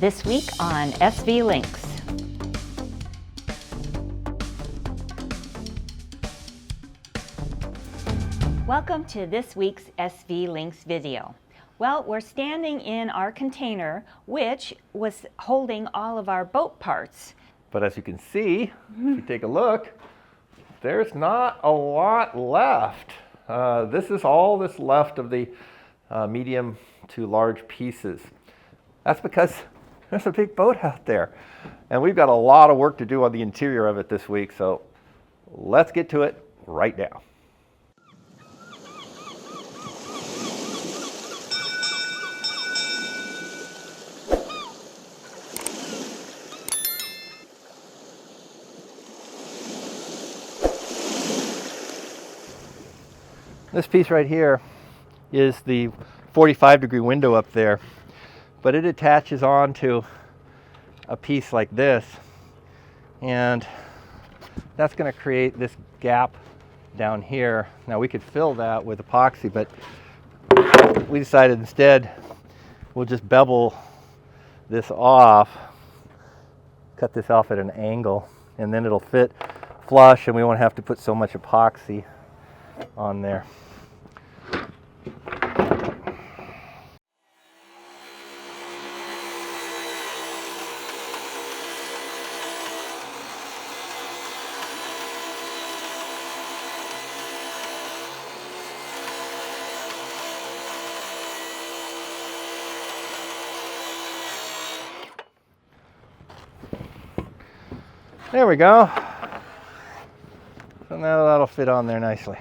This week on SV Lynx. Welcome to this week's SV Lynx video. Well, we're standing in our container, which was holding all of our boat parts. But as you can see, if you take a look, there's not a lot left. This is all that's left of the medium to large pieces. That's because there's a big boat out there. And we've got a lot of work to do on the interior of it this week, so let's get to it right now. This piece right here is the 45-degree window up there, but it attaches onto a piece like this, and that's going to create this gap down here. Now we could fill that with epoxy, but we decided instead we'll just bevel this off, cut this off at an angle, and then it'll fit flush and we won't have to put so much epoxy on there. There we go. So now that'll fit on there nicely.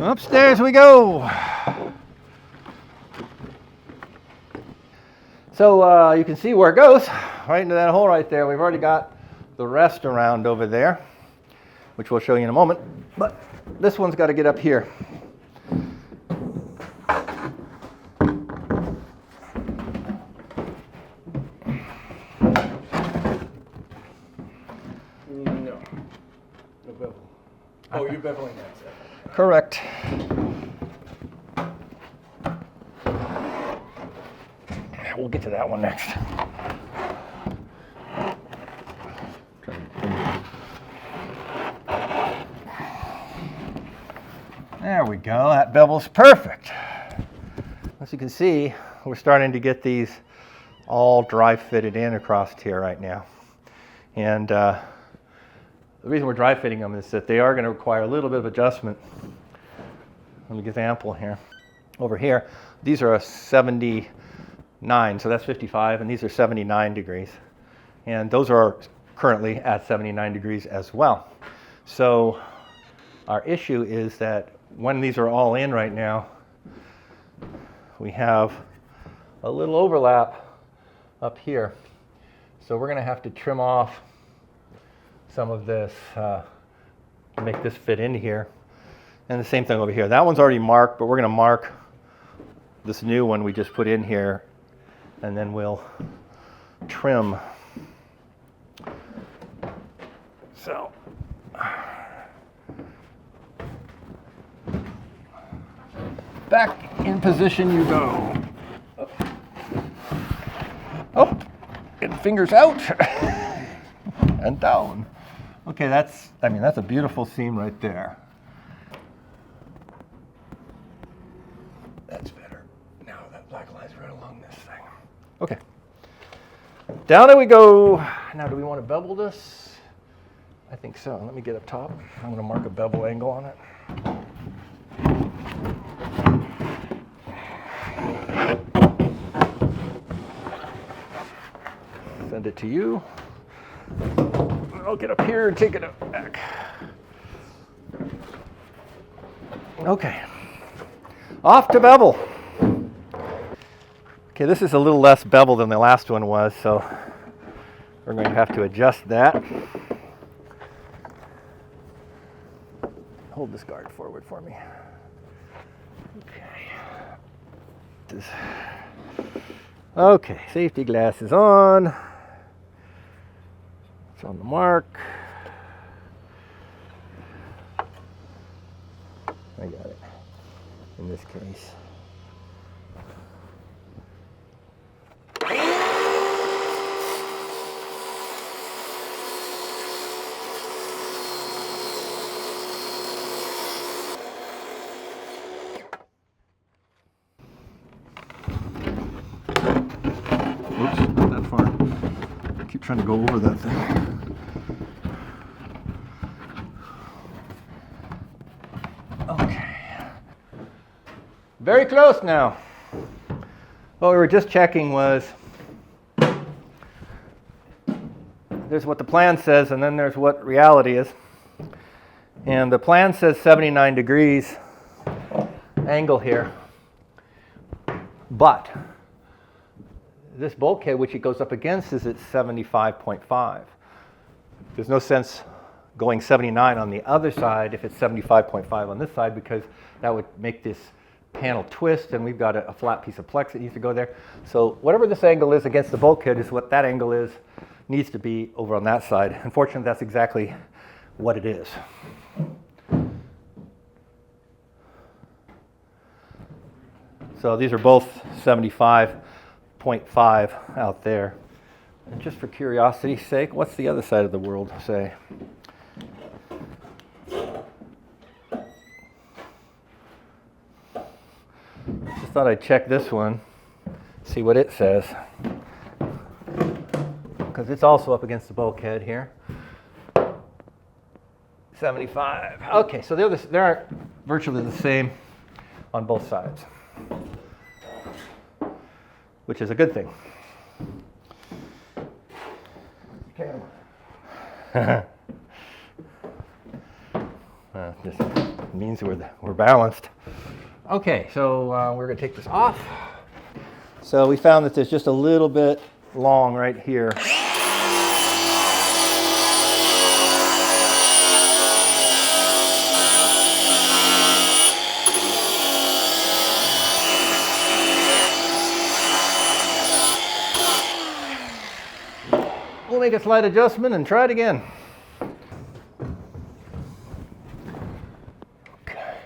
Upstairs we go. So you can see where it goes, right into that hole right there. We've already got the rest around over there, which we'll show you in a moment. But this one's got to get up here. No bevel. Oh, you're beveling that side. Correct. We'll get to that one next. There we go. That bevel's perfect. As you can see, we're starting to get these all dry fitted in across here right now. And the reason we're dry fitting them is that they are going to require a little bit of adjustment. An example here. Over here, these are a 79, so that's 55, and these are 79 degrees. And those are currently at 79 degrees as well. So our issue is that when these are all in right now, we have a little overlap up here. So we're going to have to trim off some of this to make this fit in here. And the same thing over here. That one's already marked, but we're going to mark this new one we just put in here, and then we'll trim. So back in position you go. Oh, and fingers out and down. Okay, that's a beautiful seam right there. That's better. Now that black line's right along this thing. Okay. Down there we go. Now, do we want to bevel this? I think so. Let me get up top. I'm going to mark a bevel angle on it. Send it to you. I'll get up here and take it up back. Okay, off to bevel. Okay, this is a little less bevel than the last one was, so we're going to have to adjust that. Hold this guard forward for me. Okay. Okay, safety glasses on. It's on the mark. I got it. in this case. Oops, not that far. I keep trying to go over that thing. Okay. Very close now. What we were just checking was there's what the plan says and then there's what reality is. And the plan says 79 degrees angle here. But this bulkhead, which it goes up against, is at 75.5. There's no sense going 79 on the other side if it's 75.5 on this side, because that would make this panel twist, and we've got a flat piece of plex that needs to go there. So whatever this angle is against the bulkhead is what that angle is, needs to be over on that side. Unfortunately, that's exactly what it is. So these are both 75.5 out there. And just for curiosity's sake, what's the other side of the world say? Just thought I'd check this one, see what it says. Because it's also up against the bulkhead here. 75. Okay, so they are virtually the same on both sides, which is a good thing. This means we're balanced. Okay, so we're going to take this off. So we found that there's just a little bit long right here. We'll make a slight adjustment and try it again. Okay.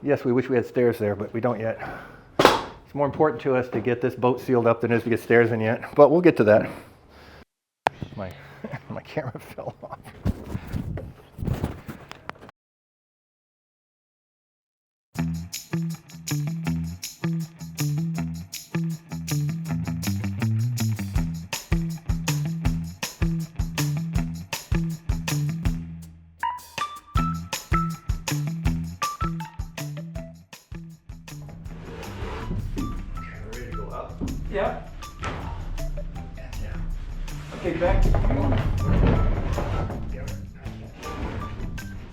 Yes, we wish we had stairs there, but we don't yet. It's more important to us to get this boat sealed up than it is to get stairs in yet, but we'll get to that. My camera fell off. Ready to go up? Yeah. Okay, back.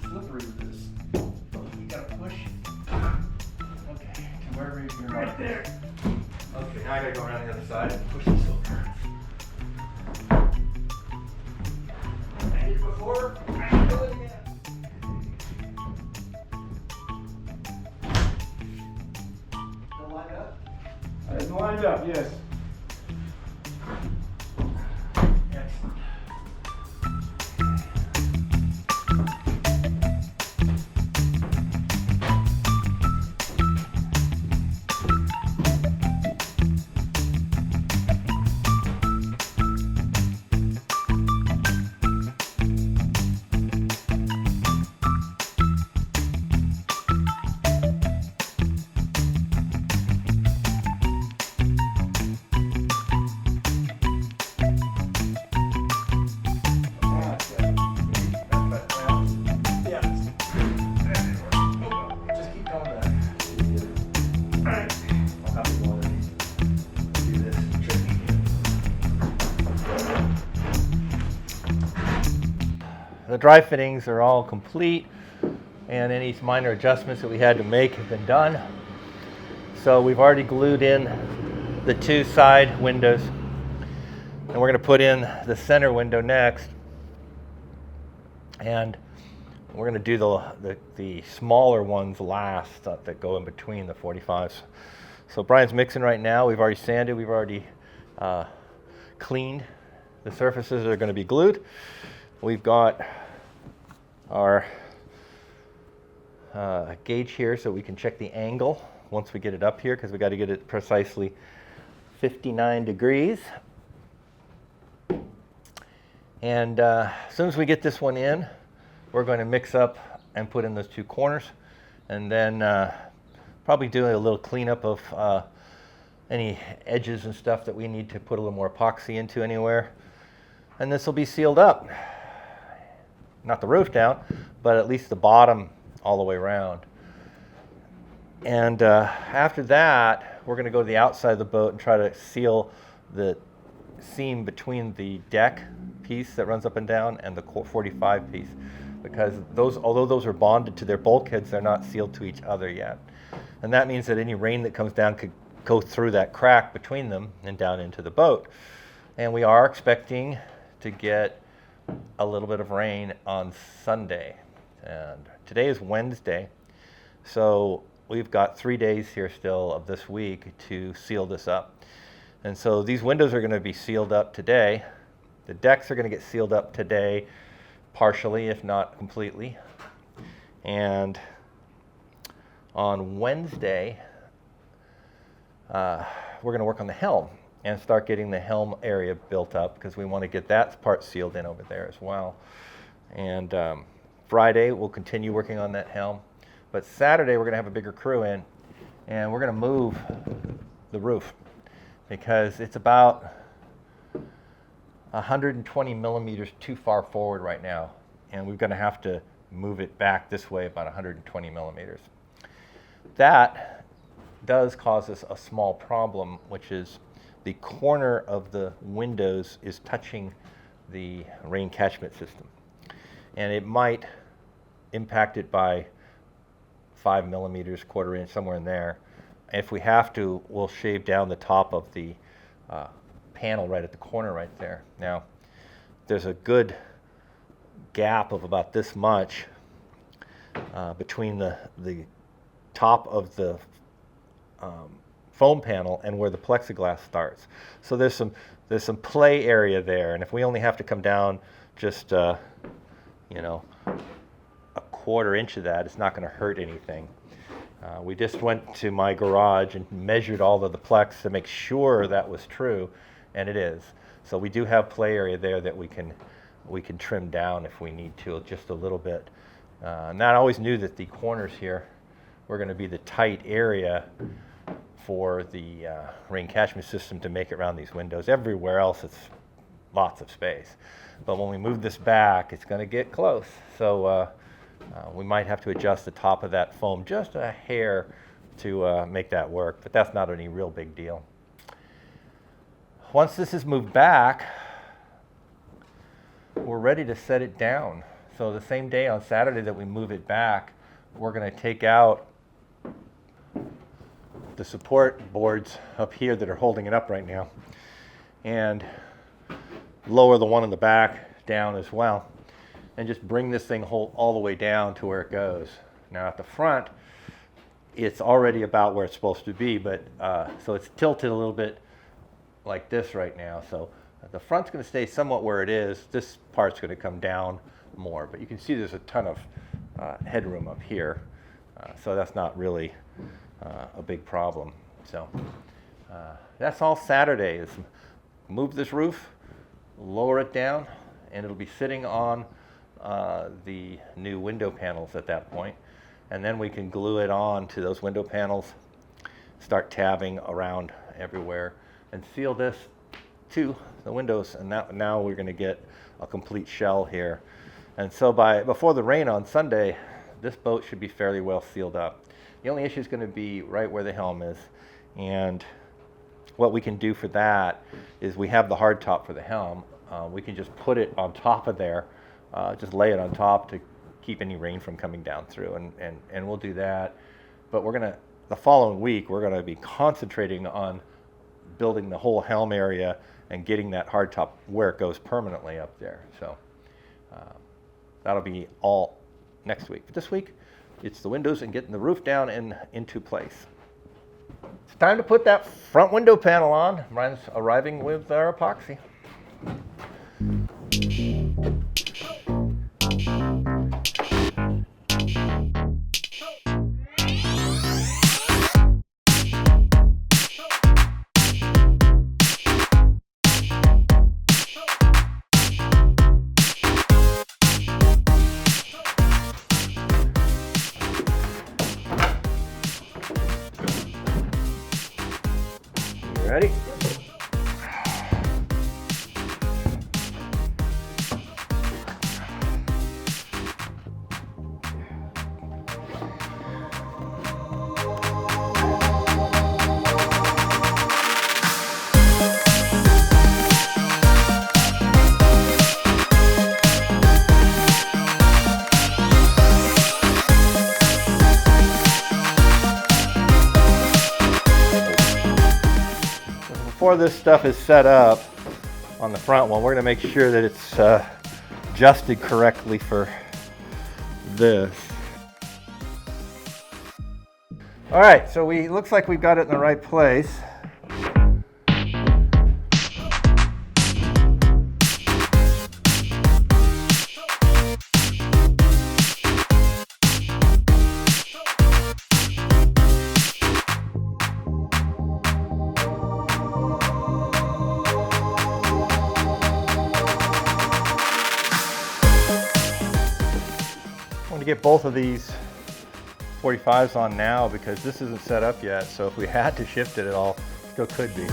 Slippery with this. You gotta push. Okay. To wherever you're Right there. Okay, now I gotta go around the other side and push this over. I did it before. I can do it again. Still lined up? It's lined up, yes. Excellent. The dry fittings are all complete, and any minor adjustments that we had to make have been done. So we've already glued in the two side windows, and we're going to put in the center window next. And We're going to do the smaller ones last that go in between the 45s. So Brian's mixing right now. We've already sanded. We've already cleaned the surfaces that are going to be glued. We've got our gauge here so we can check the angle once we get it up here, because we got to get it precisely 59 degrees. And as soon as we get this one in, we're going to mix up and put in those two corners, and then probably do a little cleanup of any edges and stuff that we need to put a little more epoxy into anywhere. And this will be sealed up. Not the roof down, but at least the bottom all the way around. And after that, we're going to go to the outside of the boat and try to seal the seam between the deck piece that runs up and down and the 45 piece, because those, although those are bonded to their bulkheads, they're not sealed to each other yet. And that means that any rain that comes down could go through that crack between them and down into the boat. And we are expecting to get a little bit of rain on Sunday. And today is Wednesday, so we've got 3 days here still of this week to seal this up. And so these windows are going to be sealed up today. The decks are going to get sealed up today, partially, if not completely. And on Wednesday, we're going to work on the helm and start getting the helm area built up, because we want to get that part sealed in over there as well. And Friday, we'll continue working on that helm. But Saturday, we're going to have a bigger crew in, and we're going to move the roof, because it's about 120 millimeters too far forward right now, and we're going to have to move it back this way about 120 millimeters. That does cause us a small problem, which is the corner of the windows is touching the rain catchment system, and it might impact it by 5 millimeters, quarter inch, somewhere in there. If we have to, we'll shave down the top of the panel right at the corner right there. Now, there's a good gap of about this much between the top of the foam panel and where the plexiglass starts. So there's some play area there, and if we only have to come down just you know, a quarter inch of that, it's not going to hurt anything. We just went to my garage and measured all of the plex to make sure that was true, and it is. So we do have play area there that we can trim down if we need to, just a little bit. And I always knew that the corners here were going to be the tight area for the rain catchment system to make it around these windows. Everywhere else, it's lots of space. But when we move this back, it's going to get close. So we might have to adjust the top of that foam just a hair to make that work, but that's not any real big deal. Once this is moved back, we're ready to set it down. So the same day on Saturday that we move it back, we're going to take out the support boards up here that are holding it up right now and lower the one in the back down as well, and just bring this thing all the way down to where it goes. Now at the front, it's already about where it's supposed to be, but so it's tilted a little bit like this right now. So the front's going to stay somewhat where it is. This part's going to come down more, but you can see there's a ton of headroom up here, so that's not really a big problem. So that's all Saturday, is move this roof, lower it down, and it'll be sitting on the new window panels at that point. And then we can glue it on to those window panels, start tabbing around everywhere, and seal this to the windows. And now we're going to get a complete shell here. And so before the rain on Sunday, this boat should be fairly well sealed up. The only issue is going to be right where the helm is. And what we can do for that is we have the hard top for the helm. We can just put it on top of there, just lay it on top to keep any rain from coming down through, and we'll do that. But the following week, we're gonna be concentrating on building the whole helm area and getting that hard top where it goes permanently up there. So that'll be all next week. This week, it's the windows and getting the roof down and into place. It's time to put that front window panel on. Brian's arriving with our epoxy. Ready? Before this stuff is set up on the front one, we're going to make sure that it's adjusted correctly for this. All right, so looks like we've got it in the right place. To get both of these 45s on now because this isn't set up yet, so if we had to shift it at all, still could be.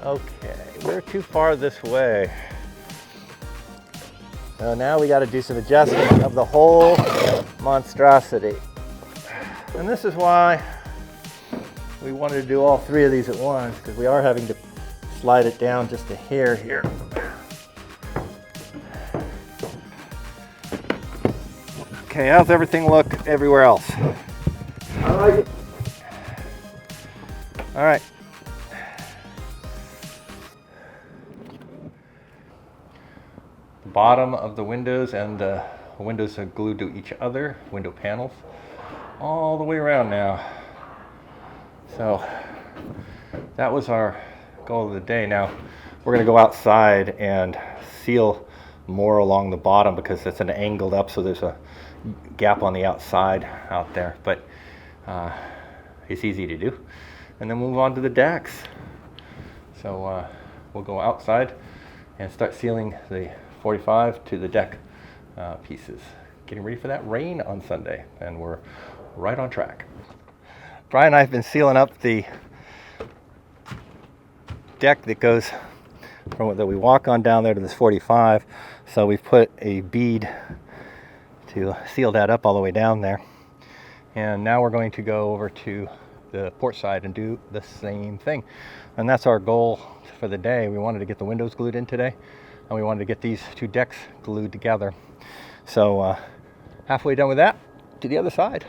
Okay, we're too far this way. So now we got to do some adjustment of the whole monstrosity. And this is why we wanted to do all three of these at once, because we are having to slide it down just a hair here. Okay, how's everything look everywhere else? I like it. All right. Bottom of the windows and the windows are glued to each other, window panels, all the way around now. So that was our goal of the day. Now we're going to go outside and seal more along the bottom because it's an angled up, so there's a gap on the outside out there, but it's easy to do. And then move on to the decks. So we'll go outside and start sealing the 45 to the deck pieces. Getting ready for that rain on Sunday, and we're right on track. Brian and I have been sealing up the deck that goes from that we walk on down there to this 45. So we've put a bead to seal that up all the way down there. And now we're going to go over to the port side and do the same thing. And that's our goal for the day. We wanted to get the windows glued in today, and we wanted to get these two decks glued together. So halfway done with that, to the other side.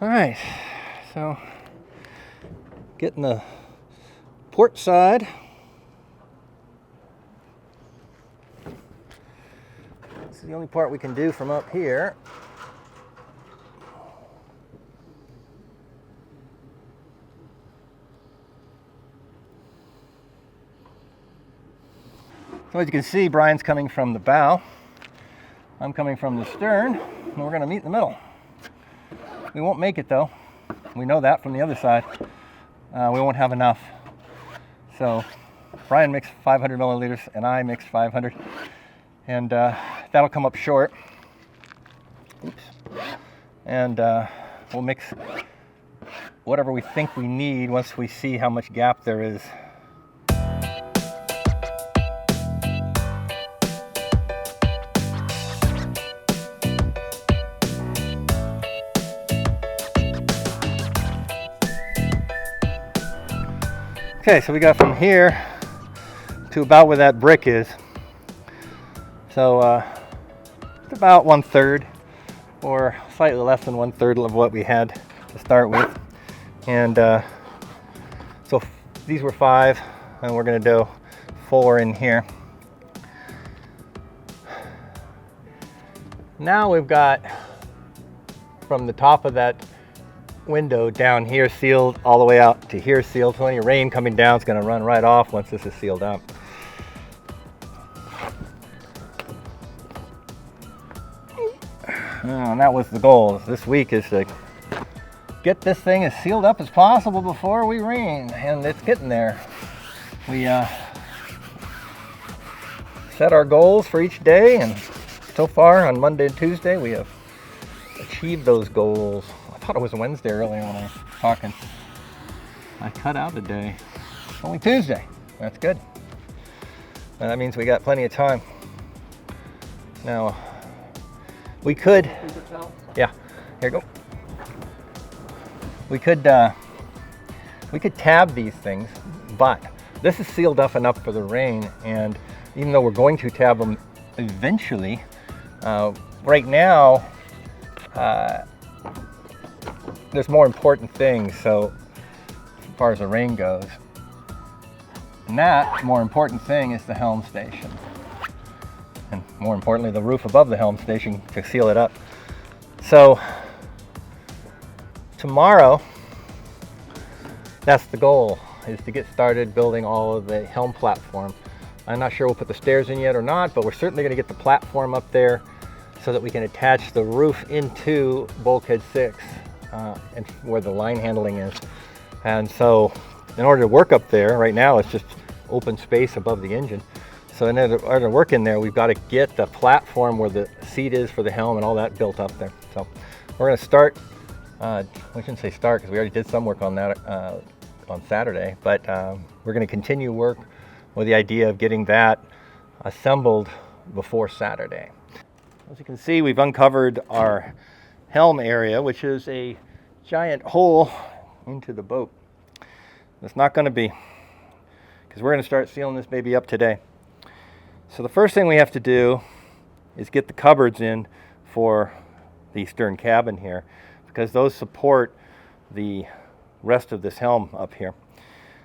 All right, so getting the port side. This is the only part we can do from up here. So as you can see, Brian's coming from the bow. I'm coming from the stern, and we're going to meet in the middle. We won't make it though. We know that from the other side. We won't have enough. So Brian mixed 500 milliliters and I mixed 500. And that'll come up short. Oops. And we'll mix whatever we think we need once we see how much gap there is. Okay, so we got from here to about where that brick is. So it's about 1/3 or slightly less than 1/3 of what we had to start with. And so these were 5, and we're going to do 4 in here. Now we've got from the top of that window down here sealed all the way out to here sealed, so any rain coming down is going to run right off once this is sealed up. And that was the goal this week, is to get this thing as sealed up as possible before we rain, and it's getting there. We set our goals for each day, and so far on Monday and Tuesday we have achieved those goals. I thought it was Wednesday earlier when I was talking. I cut out a day. It's only Tuesday. That's good. And that means we got plenty of time. Now, we could, yeah, here you go. We could tab these things, but this is sealed up enough for the rain, and even though we're going to tab them eventually, right now, there's more important things, so as far as the rain goes. And that more important thing is the Helm Station. And more importantly, the roof above the Helm Station to seal it up. So tomorrow, that's the goal, is to get started building all of the helm platform. I'm not sure we'll put the stairs in yet or not, but we're certainly going to get the platform up there so that we can attach the roof into bulkhead 6. And where the line handling is. And so in order to work up there, right now it's just open space above the engine. So in order to work in there, we've got to get the platform where the seat is for the helm and all that built up there. So we're going to start, we shouldn't say start because we already did some work on that on Saturday, but we're going to continue work with the idea of getting that assembled before Saturday. As you can see, we've uncovered our helm area, which is a giant hole into the boat. It's not going to be, because we're going to start sealing this baby up today. So the first thing we have to do is get the cupboards in for the stern cabin here, because those support the rest of this helm up here.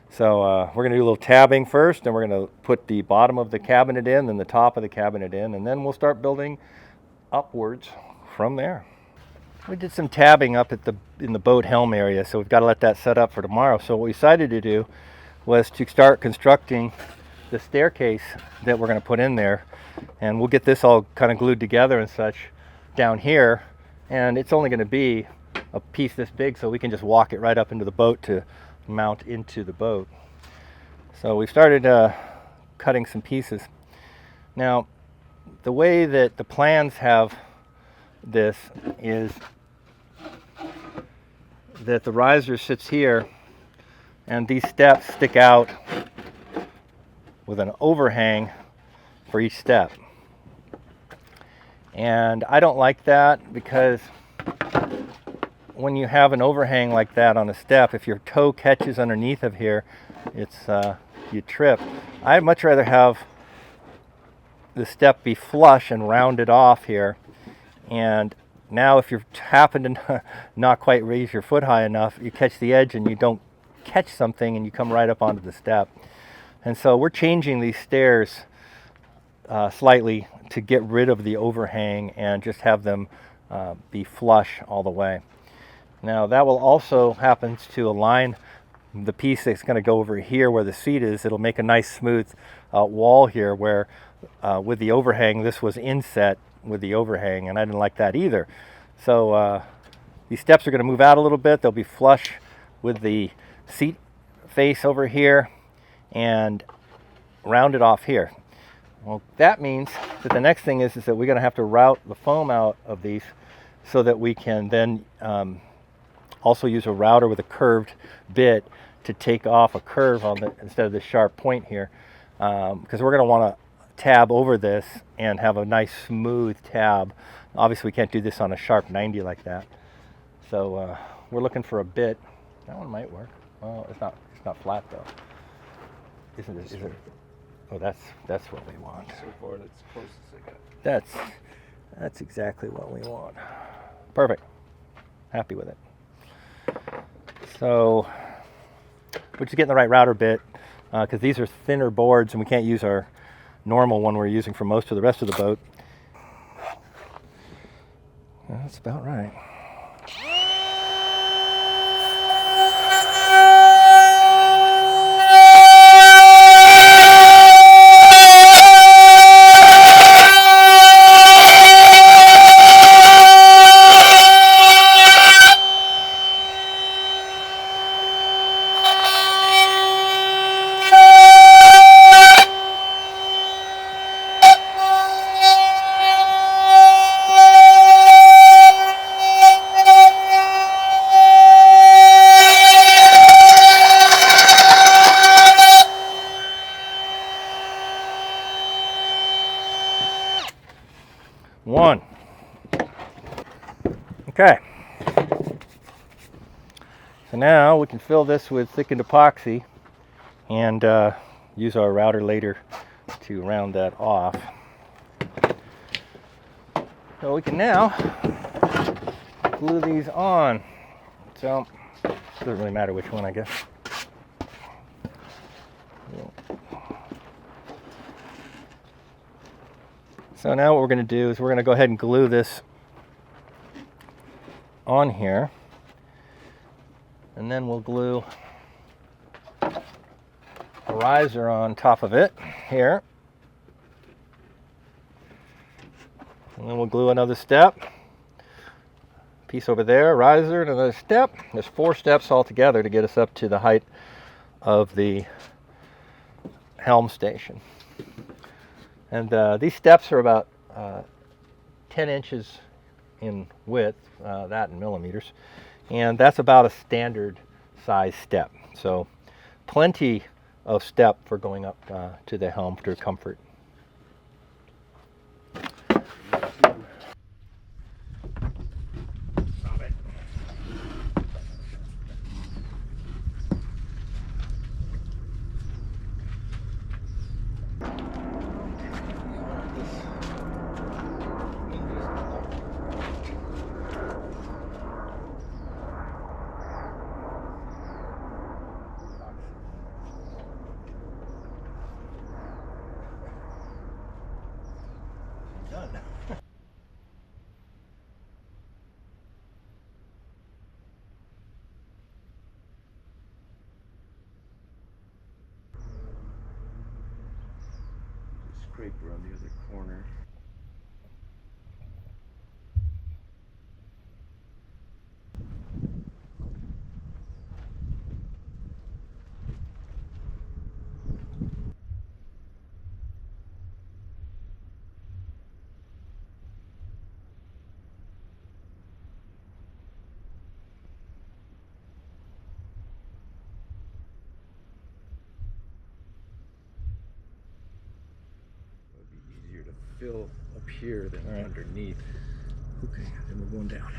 So we're going to do a little tabbing first, and we're going to put the bottom of the cabinet in, then the top of the cabinet in, and then we'll start building upwards from there. We did some tabbing up at in the boat helm area, so we've got to let that set up for tomorrow. So what we decided to do was to start constructing the staircase that we're going to put in there, and we'll get this all kind of glued together and such down here, and it's only going to be a piece this big, so we can just walk it right up into the boat to mount into the boat. So we started cutting some pieces. Now, the way that the plans have this is that the riser sits here and these steps stick out with an overhang for each step. And I don't like that, because when you have an overhang like that on a step, if your toe catches underneath of here, it's you trip. I'd much rather have the step be flush and rounded off here, and now if you happen to not quite raise your foot high enough, you catch the edge and you don't catch something and you come right up onto the step. And so we're changing these stairs slightly to get rid of the overhang and just have them be flush all the way. Now that will also happen to align the piece that's going to go over here where the seat is. It'll make a nice smooth wall here where with the overhang, this was inset with the overhang, and I didn't like that either. So these steps are going to move out a little bit. They'll be flush with the seat face over here and rounded off here. Well, that means that the next thing is that we're going to have to route the foam out of these so that we can then also use a router with a curved bit to take off a curve on the instead of the sharp point here, because we're going to want to tab over this and have a nice smooth tab. Obviously we can't do this on a sharp 90 like that, so we're looking for a bit. That one might work. Well, it's not flat though. Isn't it? Is it? Oh, that's what we want. So far, that's close as I got. That's exactly what we want. Perfect. Happy with it. So we're just getting the right router bit, because these are thinner boards and we can't use our normal one we're using for most of the rest of the boat. That's about right. One. Okay. So now we can fill this with thickened epoxy and use our router later to round that off. So we can now glue these on. So it doesn't really matter which one, I guess. So now what we're going to do is we're going to go ahead and glue this on here, and then we'll glue a riser on top of it here, and then we'll glue another step, piece over there, riser, another step. There's 4 steps altogether to get us up to the height of the Helm Station. And these steps are about 10 inches in width, that in millimeters, and that's about a standard size step. So plenty of step for going up to the helm for comfort. Scraper on the other corner. Fill up here than underneath. Okay, then we're going down.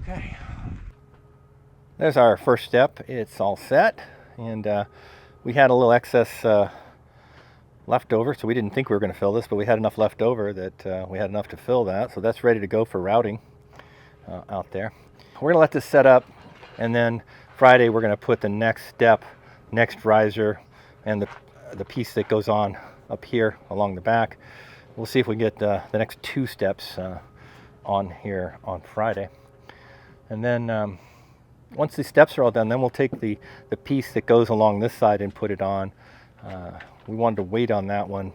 Okay. There's our first step. It's all set, and we had a little excess left over, so we didn't think we were going to fill this, but we had enough left over that we had enough to fill that, so that's ready to go for routing out there. We're going to let this set up, and then Friday we're going to put the next step, next riser, and the piece that goes on up here along the back. We'll see if we get the next 2 steps on here on Friday. And then once these steps are all done, then we'll take the piece that goes along this side and put it on. We wanted to wait on that one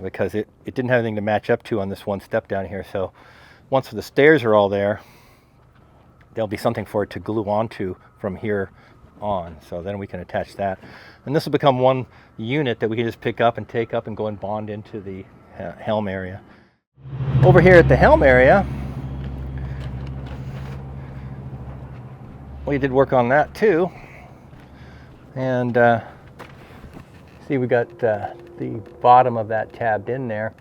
because it didn't have anything to match up to on this one step down here. So once the stairs are all there, there'll be something for it to glue onto from here on. So then we can attach that. And this will become one unit that we can just pick up and take up and go and bond into the helm area. Over here at the helm area, we did work on that too. And see, we got the bottom of that tabbed in there,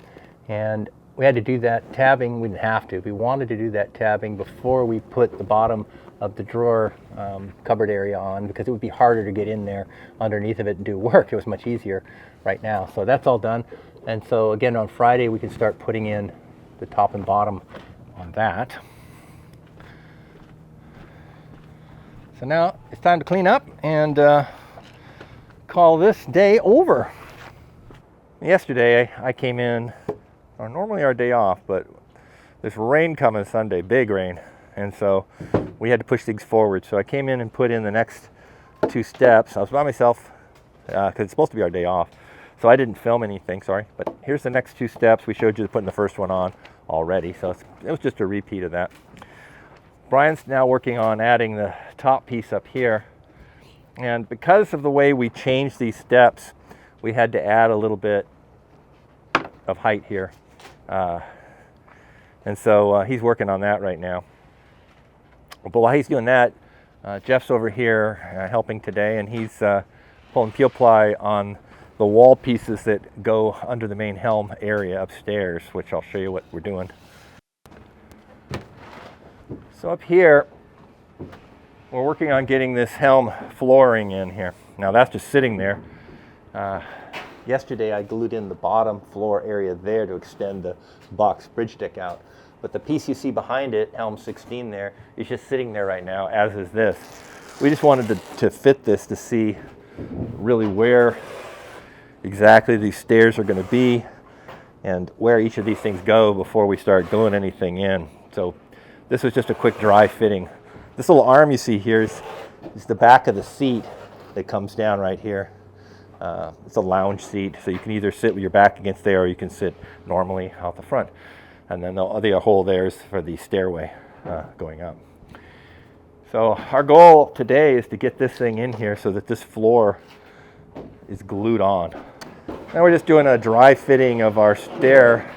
and we had to do that tabbing. We didn't have to. We wanted to do that tabbing before we put the bottom of the drawer cupboard area on, because it would be harder to get in there underneath of it and do work. It was much easier right now. So that's all done. And so again, on Friday, we can start putting in the top and bottom on that. So now it's time to clean up and call this day over. Yesterday I came in, or normally our day off, but there's rain coming Sunday, big rain, and so we had to push things forward. So I came in and put in the next 2 steps. I was by myself because it's supposed to be our day off, so I didn't film anything, sorry, but here's the next 2 steps. We showed you putting the first one on already, so it was just a repeat of that. Brian's now working on adding the top piece up here, and because of the way we changed these steps, we had to add a little bit of height here, and so he's working on that right now. But while he's doing that, Jeff's over here helping today, and he's pulling peel ply on the wall pieces that go under the main helm area upstairs, which I'll show you what we're doing. So up here, we're working on getting this helm flooring in here. Now that's just sitting there. Yesterday I glued in the bottom floor area there to extend the box bridge deck out. But the piece you see behind it, Helm 16 there, is just sitting there right now, as is this. We just wanted to fit this to see really where exactly these stairs are going to be and where each of these things go before we start gluing anything in. So this was just a quick dry fitting. This little arm you see here is the back of the seat that comes down right here. It's a lounge seat, so you can either sit with your back against there or you can sit normally out the front. And then the other hole there is for the stairway going up. So our goal today is to get this thing in here so that this floor is glued on. Now we're just doing a dry fitting of our stair.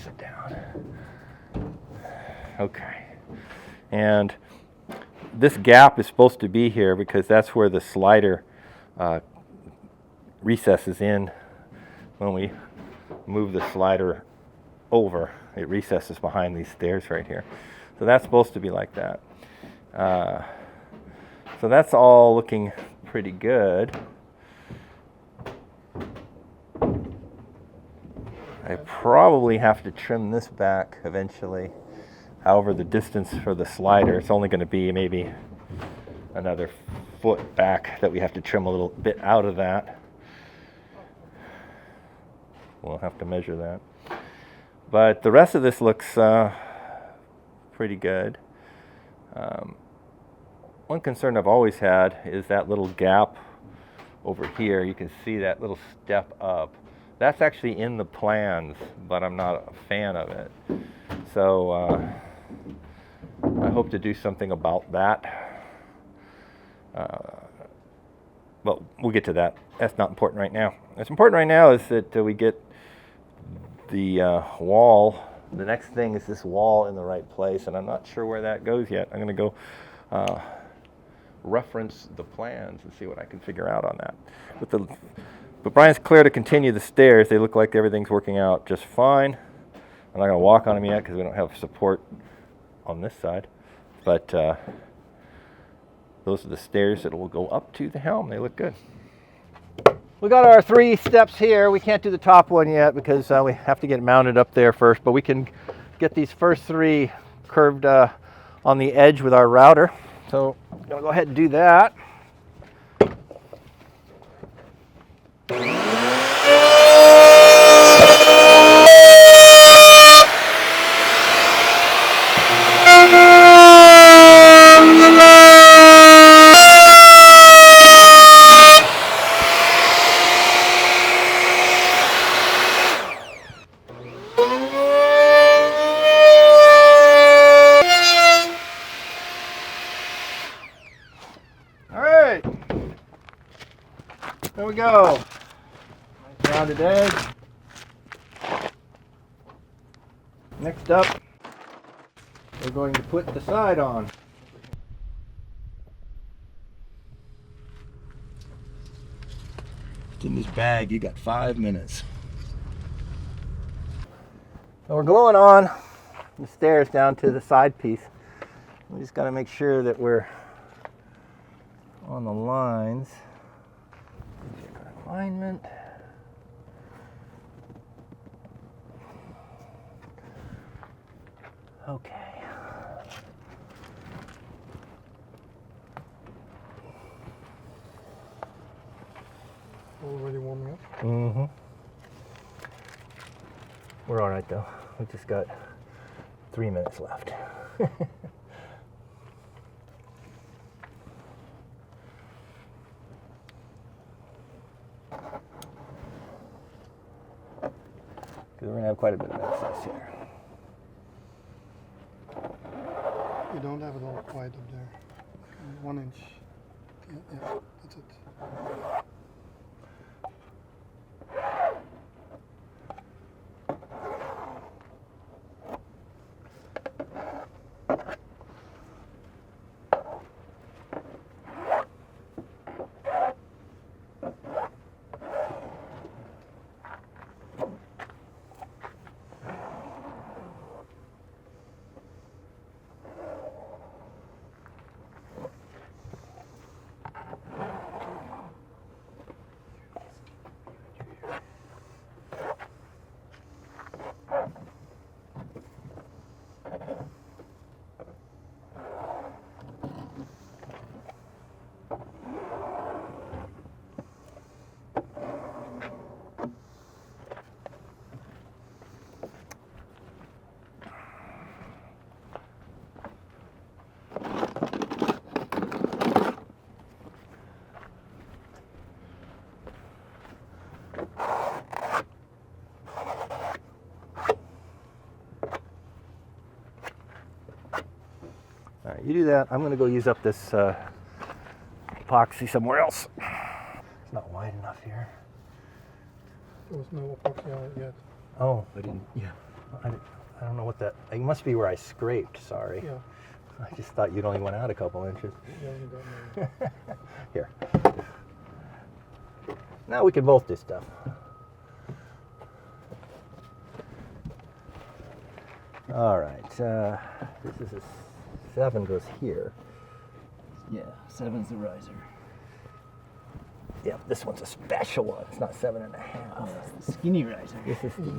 Sit down. Okay. And this gap is supposed to be here because that's where the slider recesses in. When we move the slider over, it recesses behind these stairs right here. So that's supposed to be like that. So that's all looking pretty good. I probably have to trim this back eventually. However, the distance for the slider, it's only going to be maybe another foot back that we have to trim a little bit out of that. We'll have to measure that. But the rest of this looks pretty good. One concern I've always had is that little gap over here. You can see that little step up. That's actually in the plans, but I'm not a fan of it. So I hope to do something about that. But we'll get to that. That's not important right now. What's important right now is that we get the wall. The next thing is this wall in the right place, and I'm not sure where that goes yet. I'm going to go reference the plans and see what I can figure out on that. But Brian's clear to continue the stairs. They look like everything's working out just fine. I'm not going to walk on them yet because we don't have support on this side. But those are the stairs that will go up to the helm. They look good. We got our 3 steps here. We can't do the top one yet because we have to get it mounted up there first. But we can get these first 3 curved on the edge with our router. So I'm going to go ahead and do that. we go. Nice rounded edge. Next up, we're going to put the side on. It's in this bag. You got 5 minutes. So we're gluing on the stairs down to the side piece. We just got to make sure that we're on the lines. Check our alignment. Okay. Already warming up? Mm-hmm. We're all right though. We just got 3 minutes left. Because we're going to have quite a bit of excess here. You don't have it all quite up there. 1 inch. Yeah, that's it. All right, you do that. I'm going to go use up this epoxy somewhere else. It's not wide enough here. There was no epoxy on it yet. Oh, I didn't. Yeah, I don't know what that. It must be where I scraped. Sorry. Yeah. I just thought you'd only went out a couple inches. Yeah, you don't know. Here. Now we can both do stuff. All right. This is a 7 goes here. Yeah, 7's the riser. Yeah, this one's a special one. It's not 7.5. It's the skinny riser. This is This the. is,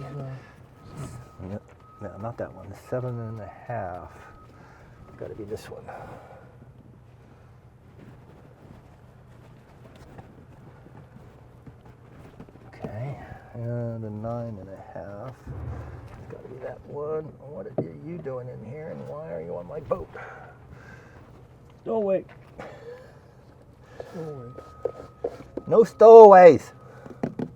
No, not that one. The 7.5. Got to be this one. Okay, and a 9.5. It's got to be that one. What are you doing in here, and why are you on my boat? Stowaway. oh, No stowaways. You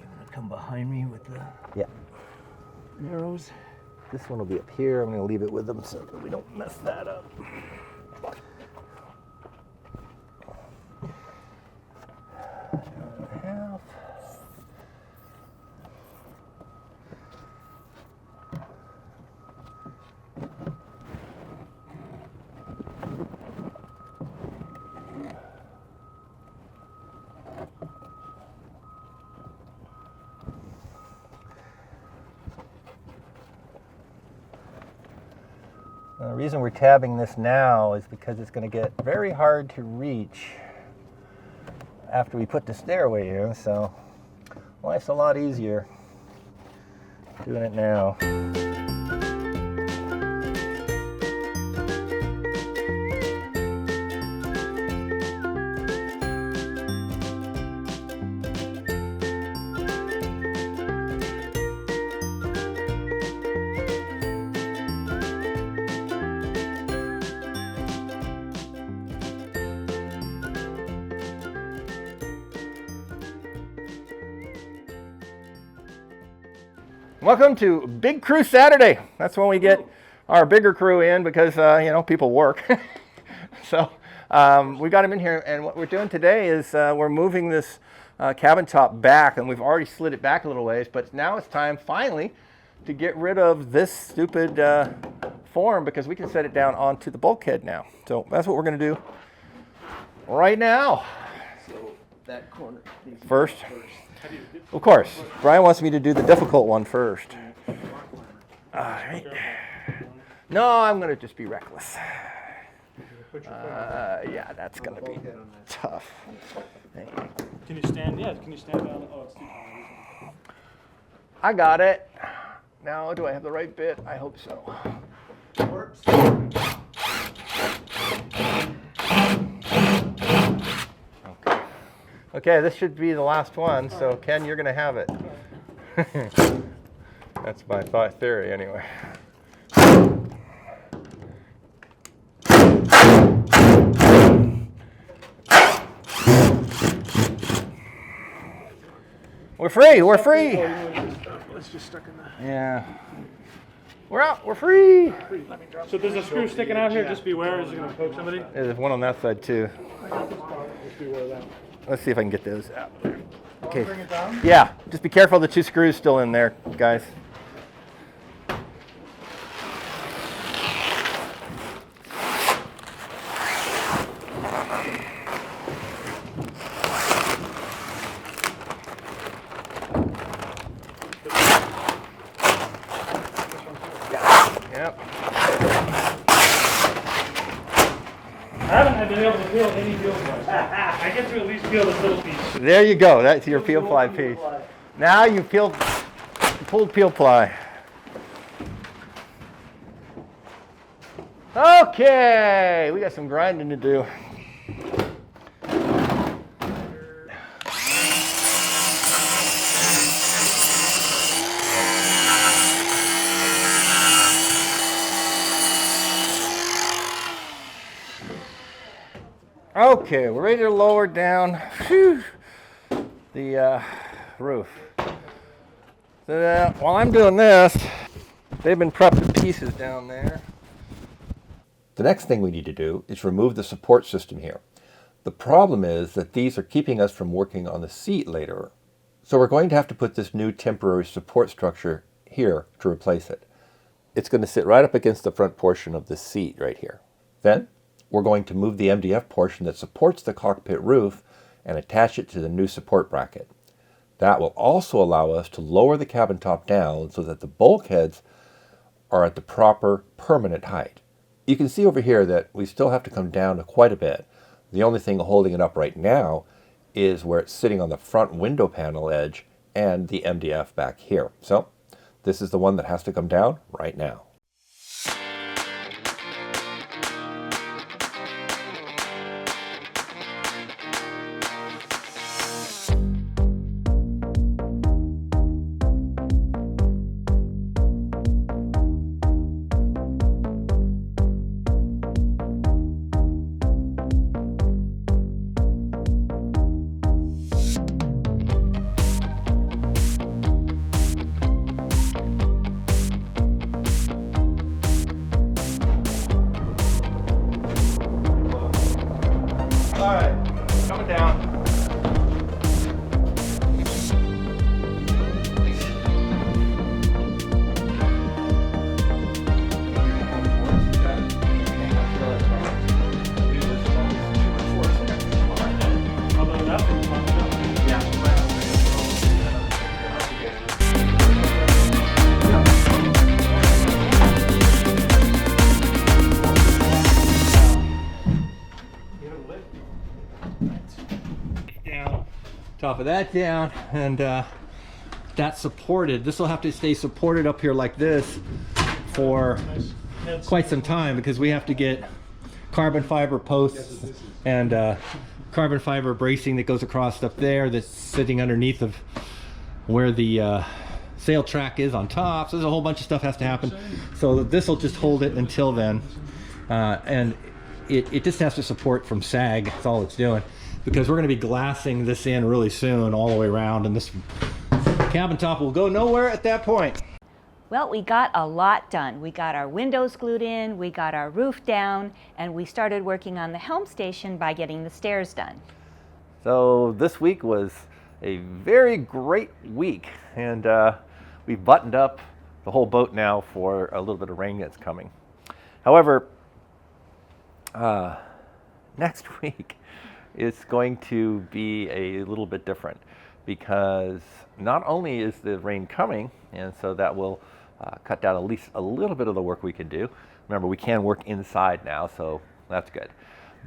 want to come behind me with the Yeah. arrows? This one will be up here. I'm going to leave it with them so that we don't mess that up. The reason we're tabbing this now is because it's going to get very hard to reach after we put the stairway in, so life's a lot easier doing it now. Welcome to Big Cruise Saturday. That's when we get our bigger crew in because, you know, people work. So we got them in here, and what we're doing today is we're moving this cabin top back, and we've already slid it back a little ways, but now it's time finally to get rid of this stupid form because we can set it down onto the bulkhead now. So that's what we're going to do right now. So that corner needs to be First, of course, Brian wants me to do the difficult one first. No, I'm going to just be reckless. Yeah, that's going to be tough. Can you stand? Yeah, can you stand down? Oh, it's too tall. I got it. Now, do I have the right bit? I hope so. Works. Okay. Okay, this should be the last one, so Ken, you're going to have it. That's my theory, anyway. We're free, we're free. It's just stuck in there. Yeah. We're out, we're free. So there's a screw sticking out here. Just beware, is it going to poke somebody? There's one on that side too. Let's see if I can get those out. Okay. Bring it down. Yeah, just be careful, the 2 screws still in there, guys. Yep. I haven't been able to feel any fuel fly. I get to at least feel this little piece. There you go. That's your peel ply piece. Now you pulled peel ply. Okay, we got some grinding to do. Okay, we're ready to lower down the roof. So while I'm doing this, they've been prepped in pieces down there. The next thing we need to do is remove the support system here. The problem is that these are keeping us from working on the seat later. So we're going to have to put this new temporary support structure here to replace it. It's going to sit right up against the front portion of the seat right here. Then we're going to move the MDF portion that supports the cockpit roof and attach it to the new support bracket. That will also allow us to lower the cabin top down so that the bulkheads are at the proper permanent height. You can see over here that we still have to come down quite a bit. The only thing holding it up right now is where it's sitting on the front window panel edge and the MDF back here. So this is the one that has to come down right now. All right, coming down. Top of that down, and that's supported. This will have to stay supported up here like this for quite some time because we have to get carbon fiber posts and carbon fiber bracing that goes across up there that's sitting underneath of where the sail track is on top. So there's a whole bunch of stuff has to happen. So this will just hold it until then, and it just has to support from sag. That's all it's doing, because we're going to be glassing this in really soon all the way around, and this cabin top will go nowhere at that point. Well, we got a lot done. We got our windows glued in, we got our roof down, and we started working on the Helm Station by getting the stairs done. So this week was a very great week, and we've buttoned up the whole boat now for a little bit of rain that's coming. However, next week is going to be a little bit different, because not only is the rain coming, and so that will cut down at least a little bit of the work we can do. Remember, we can work inside now, so that's good.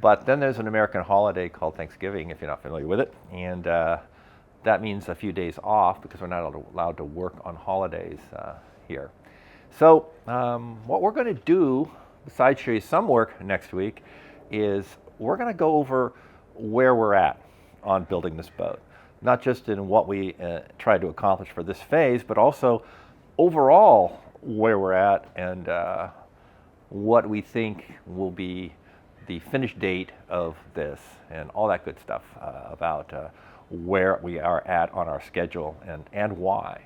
But then there's an American holiday called Thanksgiving, if you're not familiar with it, and that means a few days off because we're not allowed to work on holidays here. So what we're going to do, besides show you some work next week, is we're going to go over where we're at on building this boat. Not just in what we try to accomplish for this phase, but also overall where we're at and what we think will be the finish date of this and all that good stuff about where we are at on our schedule and why.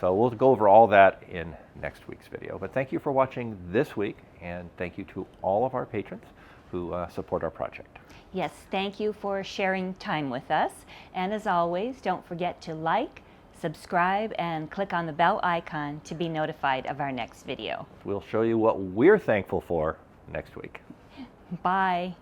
So we'll go over all that in next week's video. But thank you for watching this week, and thank you to all of our patrons who support our project. Yes, thank you for sharing time with us. And as always, don't forget to like, subscribe, and click on the bell icon to be notified of our next video. We'll show you what we're thankful for next week. Bye.